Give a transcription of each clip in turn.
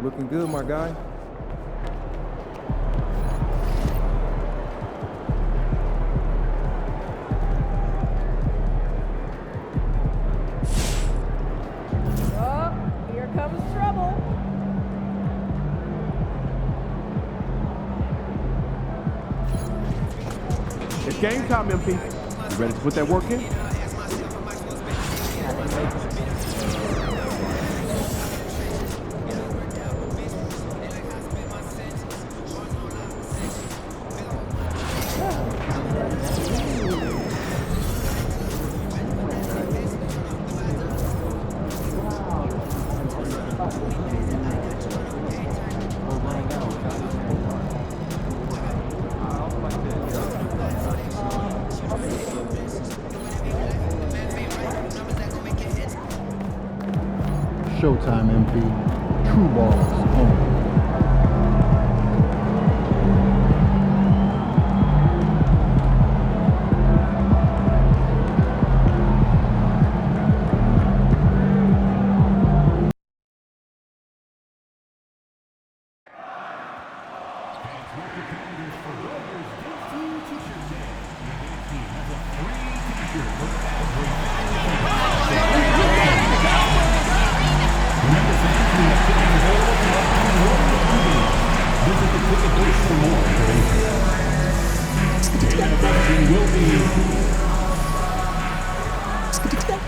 Looking good, my guy. Oh, here comes trouble. It's game time, MP. You ready to put that work in? Showtime, MP. True balls only.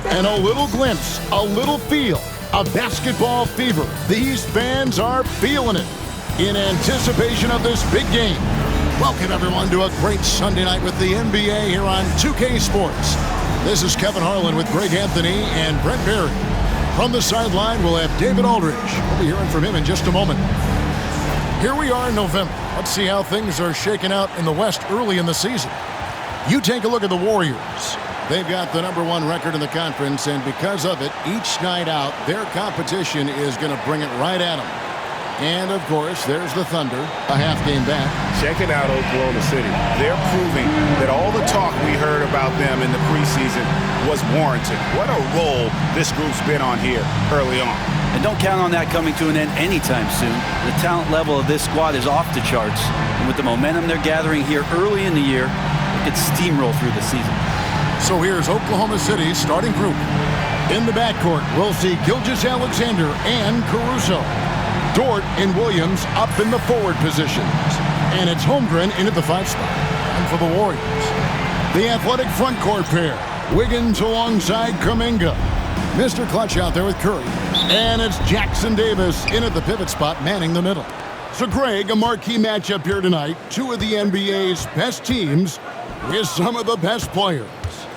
And a little glimpse, a little feel of basketball fever. These fans are feeling it in anticipation of this big game. Welcome, everyone, to a great Sunday night with the NBA here on 2K Sports. This is Kevin Harlan with Greg Anthony and Brent Berry. From the sideline, we'll have David Aldridge. We'll be hearing from him in just a moment. Here we are in November. Let's see how things are shaking out in the West early in the season. You take a look at the Warriors. They've got the #1 record in the conference, and because of it, each night out, their competition is going to bring it right at them. And, of course, there's the Thunder, a half game back. Checking out Oklahoma City. They're proving that all the talk we heard about them in the preseason was warranted. What a role this group's been on here early on. And don't count on that coming to an end anytime soon. The talent level of this squad is off the charts. And with the momentum they're gathering here early in the year, it could steamroll through the season. So here's Oklahoma City's starting group. In the backcourt, we'll see Gilgeous-Alexander and Caruso. Dort and Williams up in the forward positions. And it's Holmgren in at the 5 spot. And for the Warriors, the athletic front court pair. Wiggins alongside Kuminga. Mr. Clutch out there with Curry. And it's Jackson Davis in at the pivot spot, manning the middle. So, Greg, a marquee matchup here tonight. Two of the NBA's best teams with some of the best players.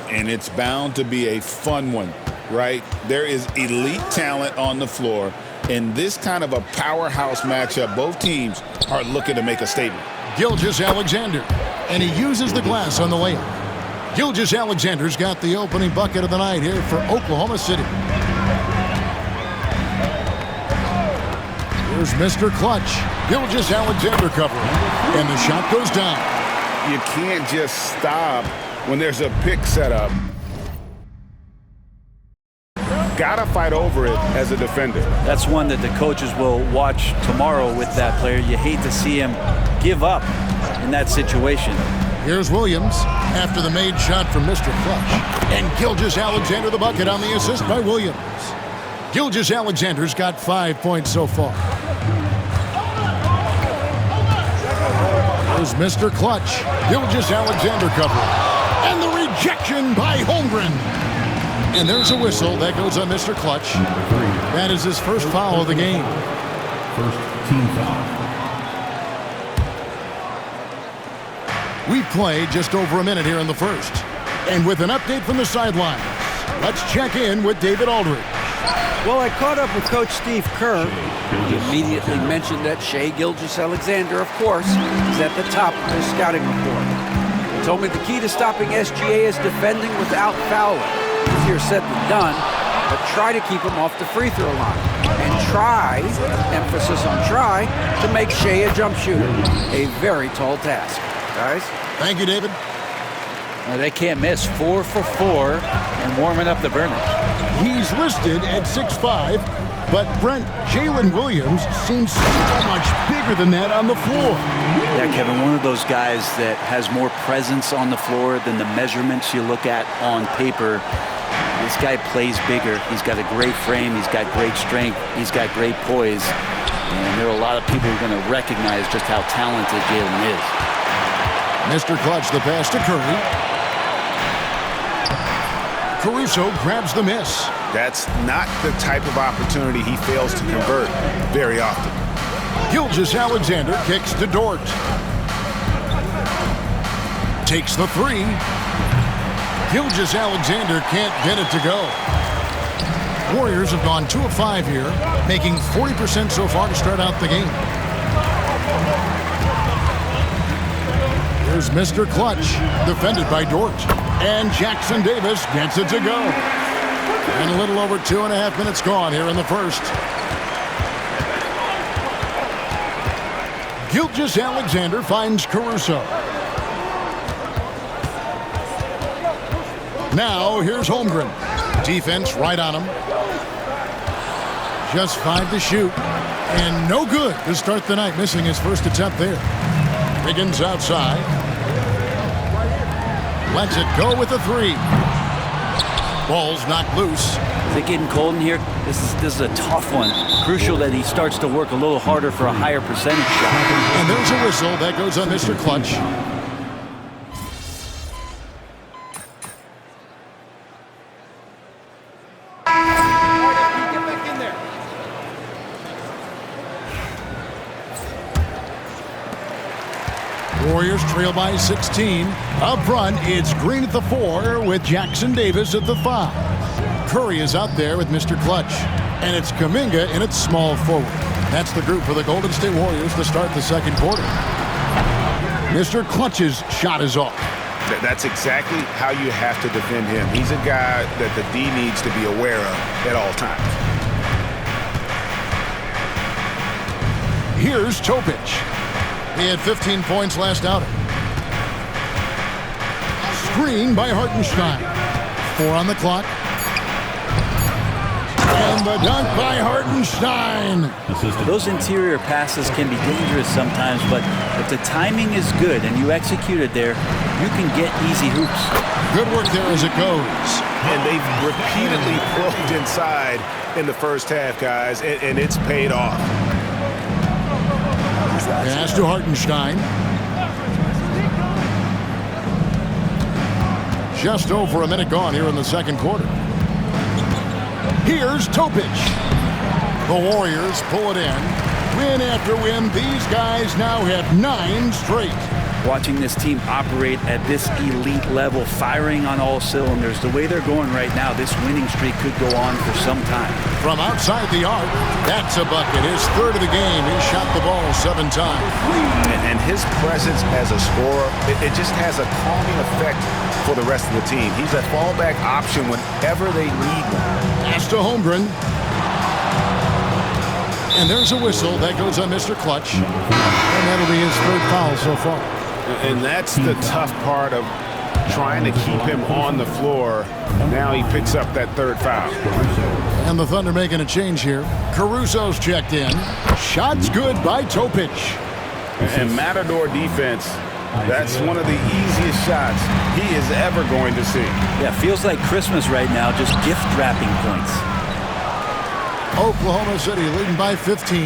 And it's bound to be a fun one, right? There is elite talent on the floor. In this kind of a powerhouse matchup, both teams are looking to make a statement. Gilgeous-Alexander, and he uses the glass on the layup. Gilgeous-Alexander's got the opening bucket of the night here for Oklahoma City. Here's Mr. Clutch. Gilgeous-Alexander covering, and the shot goes down. You can't just stop when there's a pick set up. Gotta fight over it as a defender. That's one that the coaches will watch tomorrow with that player. You hate to see him give up in that situation. Here's Williams after the made shot from Mr. Clutch. And Gilgeous-Alexander the bucket on the assist by Williams. Gilgeous-Alexander's got 5 points so far. Here's Mr. Clutch. Gilgeous-Alexander covering. And the rejection by Holmgren. And there's a whistle. That goes on Mr. Clutch. That is his first foul of the game. First team foul. We played just over a minute here in the first. And with an update from the sidelines, let's check in with David Aldridge. Well, I caught up with Coach Steve Kerr. He immediately mentioned that Shai Gilgeous-Alexander, of course, is at the top of his scouting report. He told me the key to stopping SGA is defending without fouling. Easier said than done, but try to keep him off the free throw line. And try, emphasis on try, to make Shai a jump shooter. A very tall task. Guys? Thank you, David. They can't miss. 4 for 4 and warming up the burners. He's listed at 6'5", but Brent, Jalen Williams seems so much bigger than that on the floor. Yeah, Kevin, one of those guys that has more presence on the floor than the measurements you look at on paper. This guy plays bigger. He's got a great frame. He's got great strength. He's got great poise. And there are a lot of people who are going to recognize just how talented Jalen is. Mr. Clutch, the pass to Curry. Caruso grabs the miss. That's not the type of opportunity he fails to convert very often. Gilgeous-Alexander kicks to Dort. Takes the three. Gilgeous-Alexander can't get it to go. Warriors have gone 2 of 5 here, making 40% so far to start out the game. Here's Mr. Clutch, defended by Dort. And Jackson Davis gets it to go. And a little over 2.5 minutes gone here in the first. Gilgeous-Alexander finds Caruso. Now here's Holmgren. Defense right on him. Just 5 to shoot. And no good to start the night, missing his first attempt there. Higgins outside. Lets it go with a 3. Ball's knocked loose. Is it getting cold in here? This is a tough one. Crucial that he starts to work a little harder for a higher percentage shot. And there's a whistle. That goes on Mr. Clutch. Warriors trail by 16. Up front, it's Green at the 4 with Jackson Davis at the 5. Curry is out there with Mr. Clutch. And it's Kuminga in its small forward. That's the group for the Golden State Warriors to start the second quarter. Mr. Clutch's shot is off. That's exactly how you have to defend him. He's a guy that the D needs to be aware of at all times. Here's Topic. He had 15 points last outing. Screen by Hartenstein. 4 on the clock. And the dunk by Hartenstein. Those interior passes can be dangerous sometimes, but if the timing is good and you execute it there, you can get easy hoops. Good work there as it goes. And they've repeatedly probed inside in the first half, guys, and it's paid off. Pass to Hartenstein. Just over a minute gone here in the second quarter. Here's Topic. The Warriors pull it in. Win after win, these guys now have 9 straight. Watching this team operate at this elite level, firing on all cylinders, the way they're going right now, this winning streak could go on for some time. From outside the arc, that's a bucket. His third of the game. He shot the ball 7 times. And his presence as a scorer, it just has a calming effect for the rest of the team. He's a fallback option whenever they need one. Pass to Holmgren. And there's a whistle. That goes on Mr. Clutch. And that'll be his 3rd foul so far. And that's the tough part of trying to keep him on the floor. Now he picks up that 3rd foul. And the Thunder making a change here. Caruso's checked in. Shot's good by Topic. And Matador defense, that's one of the easiest shots he is ever going to see. Yeah, feels like Christmas right now, just gift wrapping points. Oklahoma City leading by 15.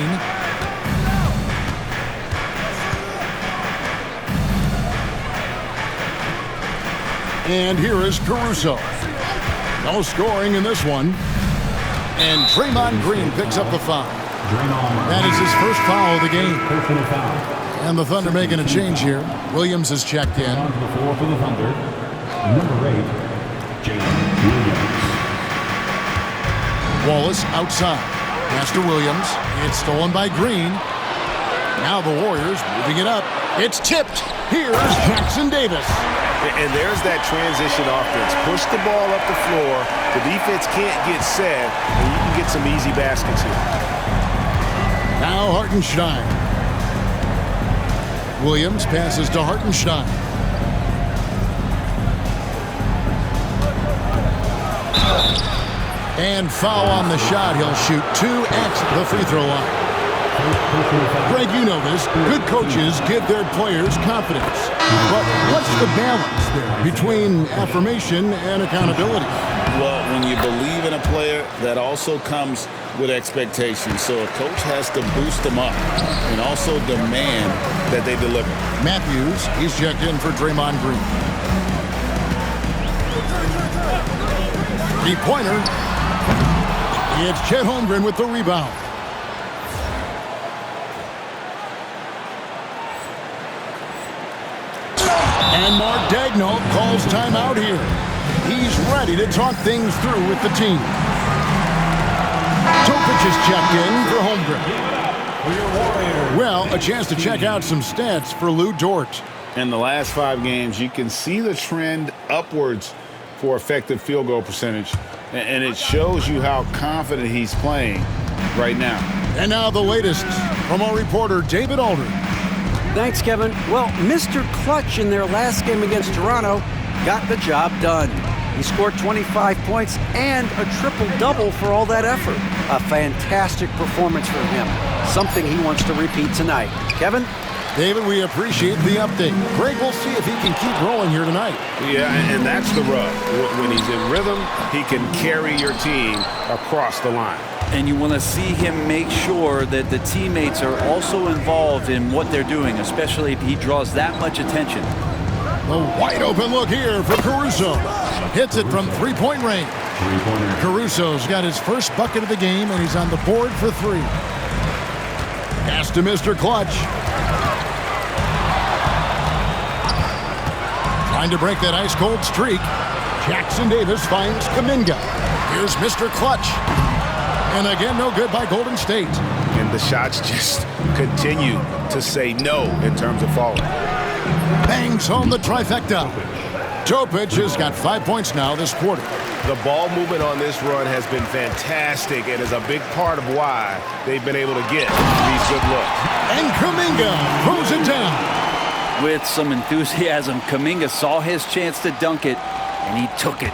And here is Caruso. No scoring in this one. And Draymond Green picks up the foul. That is his first foul of the game. And the Thunder making a change here. Williams is checked in. On the floor for the Thunder, number 8, Jalen Williams. Wallace outside. Pass to Williams. It's stolen by Green. Now the Warriors moving it up. It's tipped. Here's Jackson Davis. And there's that transition offense. Push the ball up the floor. The defense can't get set, and you can get some easy baskets here. Now Hartenstein. Williams passes to Hartenstein. And foul on the shot. He'll shoot 2 at the free throw line. Greg, you know this. Good coaches give their players confidence. But what's the balance there between affirmation and accountability? Well, when you believe in a player, that also comes with expectations. So a coach has to boost them up and also demand that they deliver. Matthews, he's checked in for Draymond Green. Three-pointer. It's Chet Holmgren with the rebound. And Mark Daigneault calls timeout here. He's ready to talk things through with the team. Topic is checked in for Holmgren. Well, a chance to check out some stats for Lou Dort. In the last 5 games, you can see the trend upwards for effective field goal percentage, and it shows you how confident he's playing right now. And now the latest from our reporter, David Aldridge. Thanks, Kevin. Well, Mr. Clutch in their last game against Toronto got the job done. He scored 25 points and a triple-double for all that effort. A fantastic performance from him. Something he wants to repeat tonight. Kevin? David, we appreciate the update. Greg, we'll see if he can keep rolling here tonight. Yeah, and that's the rub. When he's in rhythm, he can carry your team across the line. And you want to see him make sure that the teammates are also involved in what they're doing, especially if he draws that much attention. The wide open look here for Caruso. Hits it from three-point range. Caruso's got his first bucket of the game, and he's on the board for 3. Pass to Mr. Clutch. Trying to break that ice-cold streak. Jackson Davis finds Kuminga. Here's Mr. Clutch. And again, no good by Golden State. And the shots just continue to say no in terms of falling. Bangs home the trifecta. Topic has got 5 points now this quarter. The ball movement on this run has been fantastic and is a big part of why they've been able to get these good looks. And Kuminga throws it down. With some enthusiasm, Kuminga saw his chance to dunk it, and he took it.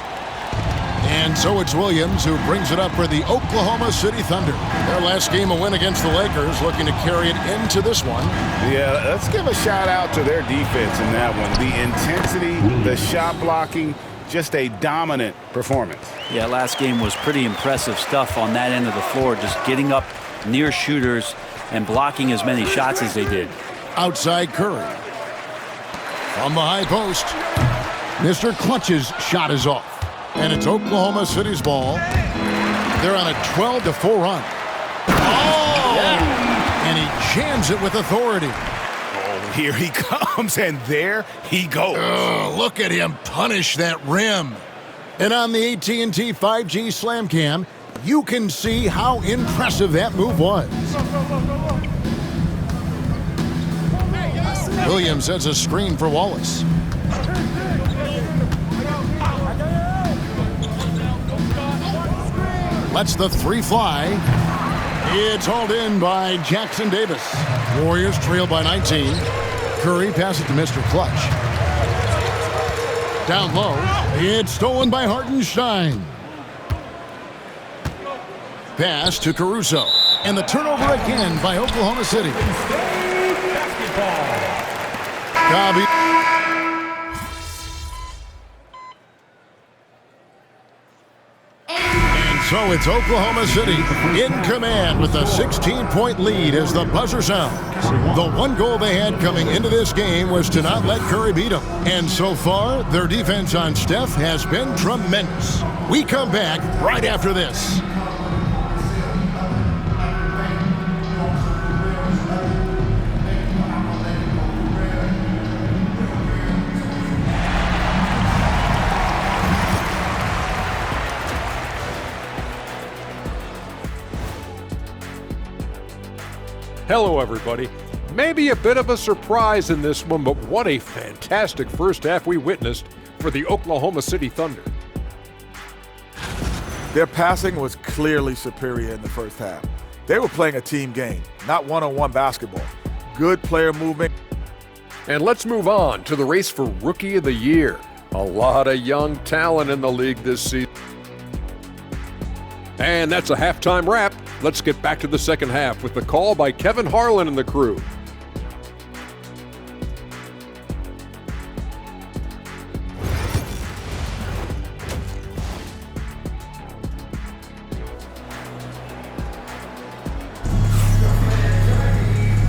And so it's Williams who brings it up for the Oklahoma City Thunder. Their last game, a win against the Lakers, looking to carry it into this one. Yeah, let's give a shout out to their defense in that one. The intensity, the shot blocking, just a dominant performance. Yeah, last game was pretty impressive stuff on that end of the floor, just getting up near shooters and blocking as many shots as they did. Outside Curry. From the high post, Mr. Clutch's shot is off. And it's Oklahoma City's ball. They're on a 12-4 run. Oh! Yeah. And he jams it with authority. Oh, here he comes, and there he goes. Oh, look at him punish that rim. And on the AT&T 5G Slam Cam, you can see how impressive that move was. Williams sets a screen for Wallace. Lets the 3 fly. It's hauled in by Jackson Davis. Warriors trail by 19. Curry passes to Mr. Clutch. Down low. It's stolen by Hartenstein. Pass to Caruso. And the turnover again by Oklahoma City. Gabi. So it's Oklahoma City in command with a 16-point lead as the buzzer sounds. The one goal they had coming into this game was to not let Curry beat them. And so far, their defense on Steph has been tremendous. We come back right after this. Hello, everybody. Maybe a bit of a surprise in this one, but what a fantastic first half we witnessed for the Oklahoma City Thunder. Their passing was clearly superior in the first half. They were playing a team game, not one-on-one basketball. Good player movement. And let's move on to the race for Rookie of the Year. A lot of young talent in the league this season. And that's a halftime wrap. Let's get back to the second half with the call by Kevin Harlan and the crew.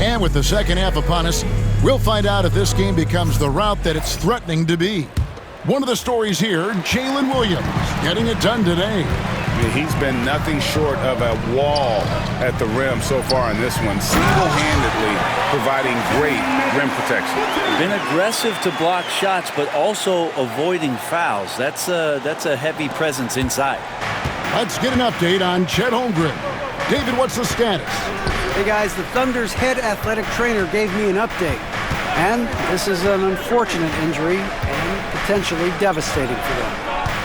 And with the second half upon us, we'll find out if this game becomes the route that it's threatening to be. One of the stories here, Jalen Williams, getting it done today. He's been nothing short of a wall at the rim so far in this one, single-handedly providing great rim protection. Been aggressive to block shots, but also avoiding fouls. That's a heavy presence inside. Let's get an update on Chet Holmgren. David, what's the status? Hey guys, the Thunder's head athletic trainer gave me an update. And this is an unfortunate injury and potentially devastating for them.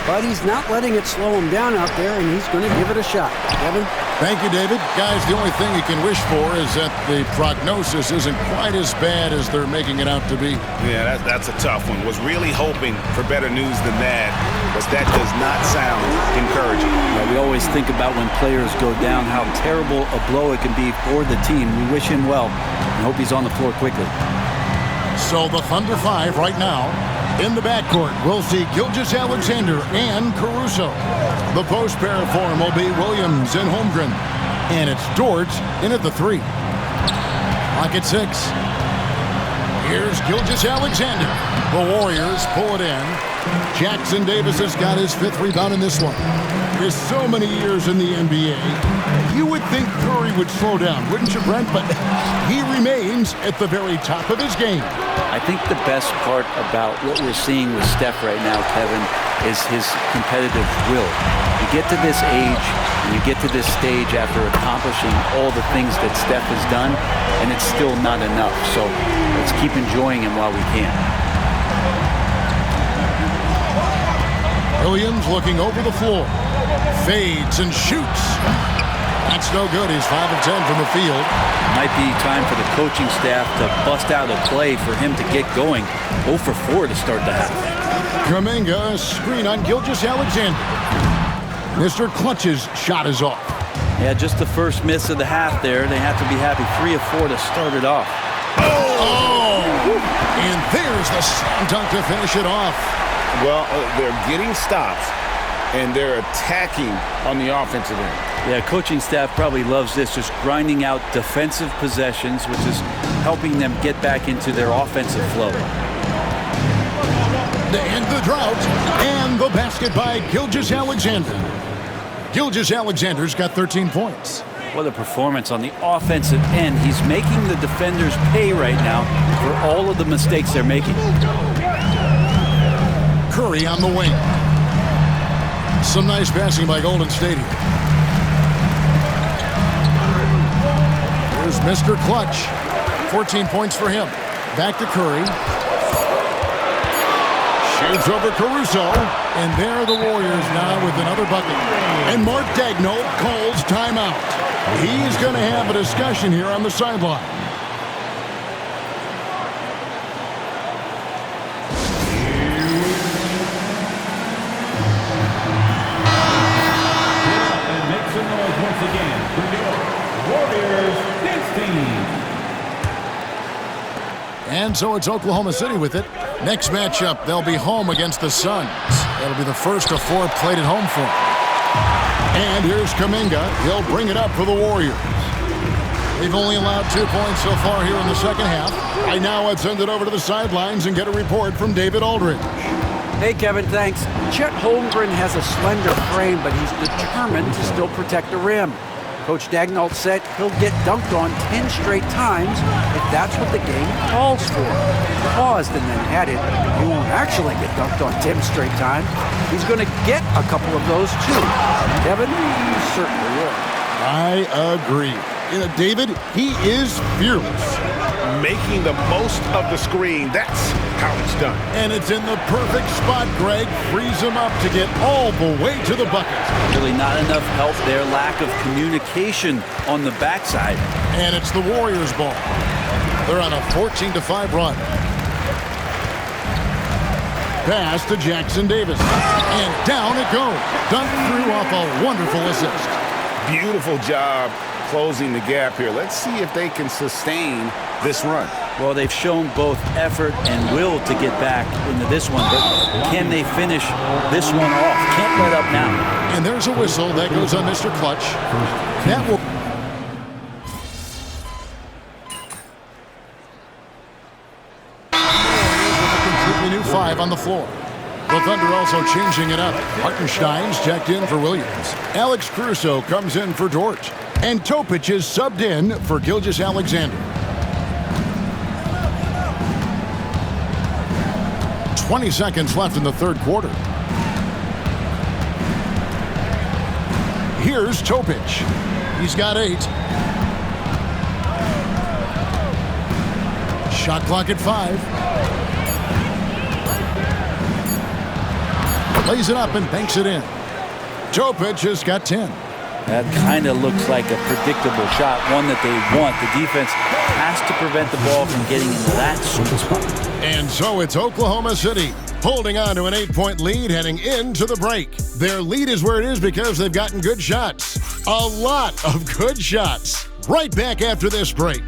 But he's not letting it slow him down out there, and he's going to give it a shot. Kevin? Thank you, David. Guys, the only thing you can wish for is that the prognosis isn't quite as bad as they're making it out to be. Yeah, that's a tough one. Was really hoping for better news than that, but that does not sound encouraging. Yeah, we always think about when players go down, how terrible a blow it can be for the team. We wish him well and hope he's on the floor quickly. So the Thunder 5 right now. In the backcourt, we'll see Gilgeous-Alexander and Caruso. The post pair form will be Williams and Holmgren. And it's Dort in at the 3. Clock at 6. Here's Gilgeous-Alexander. The Warriors pull it in. Jackson Davis has got his 5th rebound in this one. With so many years in the NBA, you would think Curry would slow down, wouldn't you, Brent? But he remains at the very top of his game. I think the best part about what we're seeing with Steph right now, Kevin, is his competitive will. You get to this age, and you get to this stage after accomplishing all the things that Steph has done, and it's still not enough. So let's keep enjoying him while we can. Williams looking over the floor. Fades and shoots. That's no good. He's 5 of 10 from the field. Might be time for the coaching staff to bust out a play for him to get going. 0 for 4 to start the half. Kuminga, screen on Gilgeous-Alexander. Mr. Clutch's shot is off. Yeah, just the first miss of the half there. They have to be happy. 3 of 4 to start it off. Oh! And there's the slam dunk to finish it off. Well, they're getting stops, and they're attacking on the offensive end. Yeah, coaching staff probably loves this, just grinding out defensive possessions, which is helping them get back into their offensive flow. To end the drought, and the basket by Gilgeous-Alexander. Gilgeous-Alexander's got 13 points. What a performance on the offensive end. He's making the defenders pay right now for all of the mistakes they're making. Curry on the wing. Some nice passing by Golden State here. Here's Mr. Clutch. 14 points for him. Back to Curry. Shoots over Caruso. And there are the Warriors now with another bucket. And Mark Daigneault calls timeout. He's going to have a discussion here on the sideline. And so it's Oklahoma City with it. Next matchup, they'll be home against the Suns. That'll be the first of 4 played at home for them. And here's Kuminga. He'll bring it up for the Warriors. They've only allowed 2 points so far here in the second half. Right now, let's send it over to the sidelines and get a report from David Aldridge. Hey, Kevin, thanks. Chet Holmgren has a slender frame, but he's determined to still protect the rim. Coach Daigneault said he'll get dunked on 10 straight times if that's what the game calls for. He paused and then added, he won't actually get dunked on 10 straight times. He's going to get a couple of those too. Kevin, he certainly will. I agree. David, he is fearless. Making the most of the screen, that's how it's done. And it's in the perfect spot, Greg. Frees him up to get all the way to the bucket. Really not enough help there. Lack of communication on the backside. And it's the Warriors' ball. They're on a 14-5 run. Pass to Jackson Davis. And down it goes. Dunked through off a wonderful assist. Beautiful job closing the gap here. Let's see if they can sustain this run. Well, they've shown both effort and will to get back into this one, but can they finish this one off? Can't let up now. And there's a whistle that goes on Mr. Clutch. That will... completely new 5 on the floor. The Thunder also changing it up. Hartenstein's checked in for Williams. Alex Caruso comes in for Dort. And Topic is subbed in for Gilgeous-Alexander. 20 seconds left in the third quarter. Here's Topic. He's got 8. Shot clock at 5. Lays it up and banks it in. Topic has got 10. That kind of looks like a predictable shot, one that they want. The defense has to prevent the ball from getting into that sweet spot. And so it's Oklahoma City holding on to an 8-point lead heading into the break. Their lead is where it is because they've gotten good shots. A lot of good shots. Right back after this break.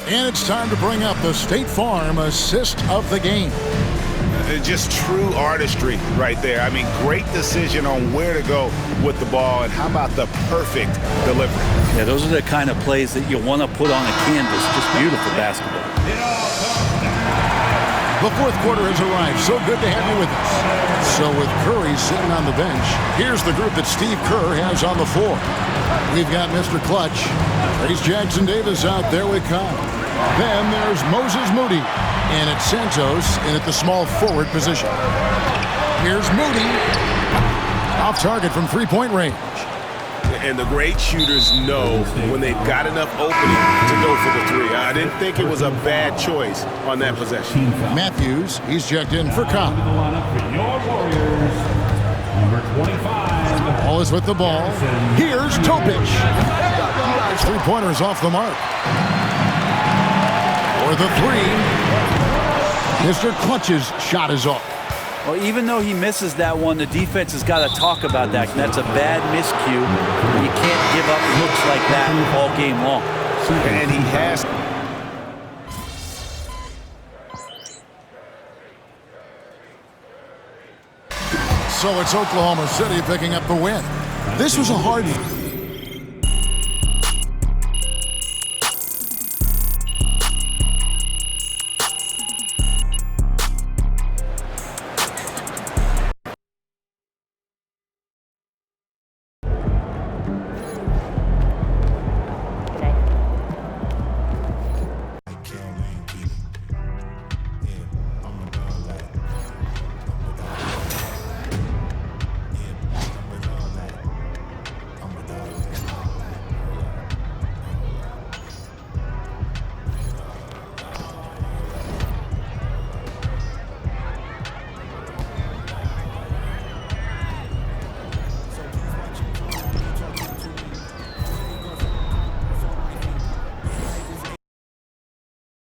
And it's time to bring up the State Farm assist of the game. Just true artistry right there. I mean, great decision on where to go with the ball, and how about the perfect delivery? Yeah, those are the kind of plays that you want to put on a canvas. Just beautiful basketball. The fourth quarter has arrived. So good to have you with us. So with Curry sitting on the bench, here's the group that Steve Kerr has on the floor. We've got Mr. Clutch. Trace Jackson Davis out there with Kyle. Then there's Moses Moody. And it's Santos in at the small forward position. Here's Moody. Off target from three-point range. And the great shooters know when they've got enough opening to go for the 3. I didn't think it was a bad choice on that possession. Matthews, he's checked in for Cobb. Number 25. Ball is with the ball. Here's Topic. His three-pointer's off the mark. For the 3. Mr. Clutch's shot is off. Well, even though he misses that one, the defense has got to talk about that. That's a bad miscue. You can't give up looks like that all game long. And he has. So it's Oklahoma City picking up the win. This was a hard